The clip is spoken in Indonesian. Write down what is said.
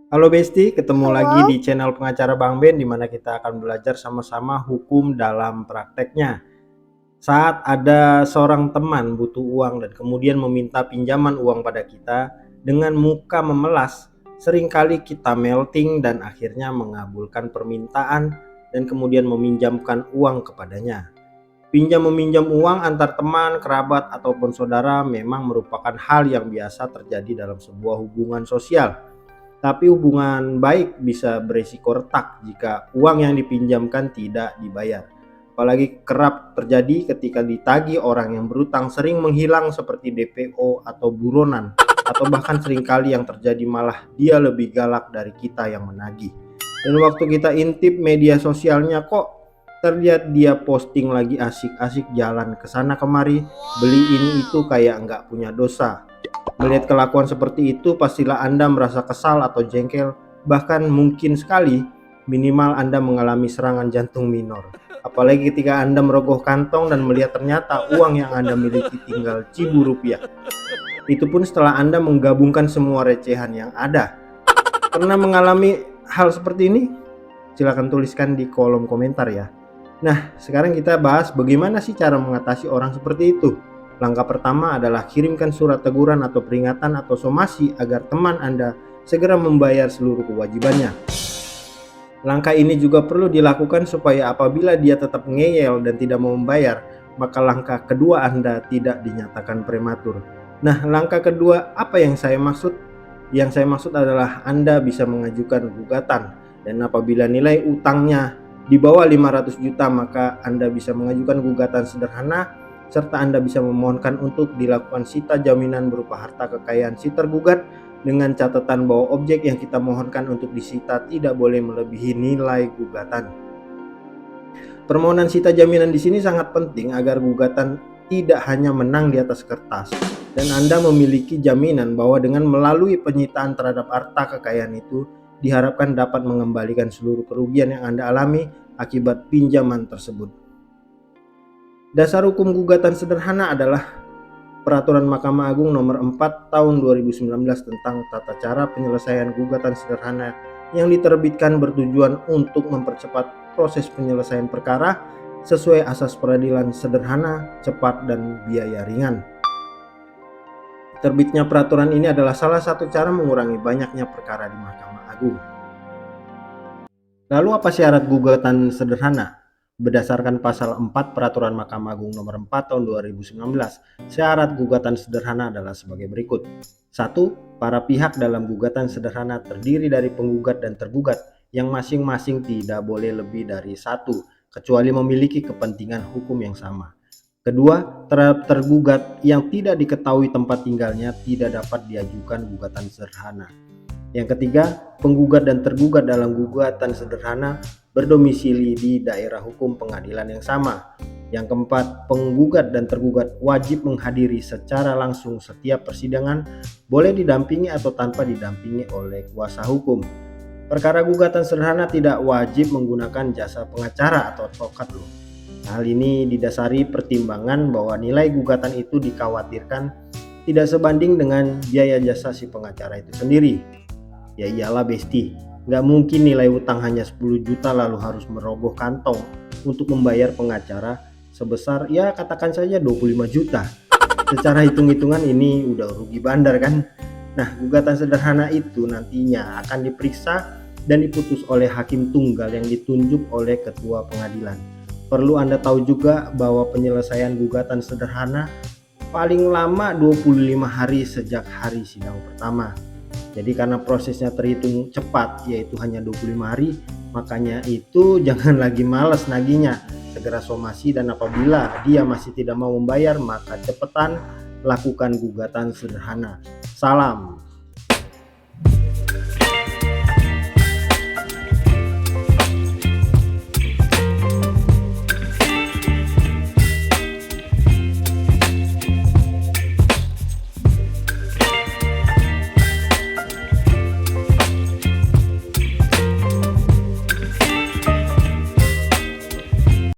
Halo Besti, ketemu lagi Halo, di channel pengacara Bang Ben di mana kita akan belajar sama-sama hukum dalam prakteknya. Saat ada seorang teman butuh uang dan kemudian meminta pinjaman uang pada kita dengan muka memelas, seringkali kita melting dan akhirnya mengabulkan permintaan dan kemudian meminjamkan uang kepadanya. Pinjam meminjam uang antar teman, kerabat ataupun saudara memang merupakan hal yang biasa terjadi dalam sebuah hubungan sosial. Tapi hubungan baik bisa beresiko retak jika uang yang dipinjamkan tidak dibayar. Apalagi kerap terjadi ketika ditagih orang yang berutang sering menghilang seperti DPO atau buronan, atau bahkan seringkali yang terjadi malah dia lebih galak dari kita yang menagih. Dan waktu kita intip media sosialnya, kok terlihat dia posting lagi asik-asik jalan ke sana kemari, beli ini itu kayak nggak punya dosa. Melihat kelakuan seperti itu, pastilah Anda merasa kesal atau jengkel, bahkan mungkin sekali minimal Anda mengalami serangan jantung minor. Apalagi ketika Anda merogoh kantong dan melihat ternyata uang yang Anda miliki tinggal cibu rupiah. Itu pun setelah Anda menggabungkan semua recehan yang ada. Pernah mengalami hal seperti ini? Silahkan tuliskan di kolom komentar ya. Nah, sekarang kita bahas bagaimana sih cara mengatasi orang seperti itu. Langkah pertama adalah kirimkan surat teguran atau peringatan atau somasi agar teman Anda segera membayar seluruh kewajibannya. Langkah ini juga perlu dilakukan supaya apabila dia tetap ngeyel dan tidak mau membayar, maka langkah kedua Anda tidak dinyatakan prematur. Nah, langkah kedua apa yang saya maksud? Yang saya maksud adalah Anda bisa mengajukan gugatan, dan apabila nilai utangnya di bawah 500 juta maka Anda bisa mengajukan gugatan sederhana, serta Anda bisa memohonkan untuk dilakukan sita jaminan berupa harta kekayaan si tergugat dengan catatan bahwa objek yang kita mohonkan untuk disita tidak boleh melebihi nilai gugatan. Permohonan sita jaminan di sini sangat penting agar gugatan tidak hanya menang di atas kertas, dan Anda memiliki jaminan bahwa dengan melalui penyitaan terhadap harta kekayaan itu diharapkan dapat mengembalikan seluruh kerugian yang Anda alami akibat pinjaman tersebut. Dasar hukum gugatan sederhana adalah Peraturan Mahkamah Agung Nomor 4 Tahun 2019 tentang tata cara penyelesaian gugatan sederhana yang diterbitkan bertujuan untuk mempercepat proses penyelesaian perkara sesuai asas peradilan sederhana, cepat, dan biaya ringan. Terbitnya peraturan ini adalah salah satu cara mengurangi banyaknya perkara di Mahkamah Agung. Lalu apa syarat gugatan sederhana? Berdasarkan pasal 4 Peraturan Mahkamah Agung Nomor 4 Tahun 2019, syarat gugatan sederhana adalah sebagai berikut. 1. Para pihak dalam gugatan sederhana terdiri dari penggugat dan tergugat yang masing-masing tidak boleh lebih dari satu, kecuali memiliki kepentingan hukum yang sama. Kedua, terhadap tergugat yang tidak diketahui tempat tinggalnya tidak dapat diajukan gugatan sederhana. Yang ketiga, penggugat dan tergugat dalam gugatan sederhana berdomisili di daerah hukum pengadilan yang sama. Yang keempat, penggugat dan tergugat wajib menghadiri secara langsung setiap persidangan, boleh didampingi atau tanpa didampingi oleh kuasa hukum. Perkara gugatan sederhana tidak wajib menggunakan jasa pengacara atau advokat loh. Hal ini didasari pertimbangan bahwa nilai gugatan itu dikhawatirkan tidak sebanding dengan biaya jasa si pengacara itu sendiri. Ya iyalah Besti, nggak mungkin nilai utang hanya 10 juta lalu harus merogoh kantong untuk membayar pengacara sebesar ya katakan saja 25 juta. Secara hitung-hitungan ini udah rugi bandar kan. Nah, gugatan sederhana itu nantinya akan diperiksa dan diputus oleh hakim tunggal yang ditunjuk oleh ketua pengadilan. Perlu Anda tahu juga bahwa penyelesaian gugatan sederhana paling lama 25 hari sejak hari sidang pertama. Jadi karena prosesnya terhitung cepat, yaitu hanya 25 hari, makanya itu jangan lagi malas nagihnya. Segera somasi, dan apabila dia masih tidak mau membayar, maka cepetan lakukan gugatan sederhana. Salam.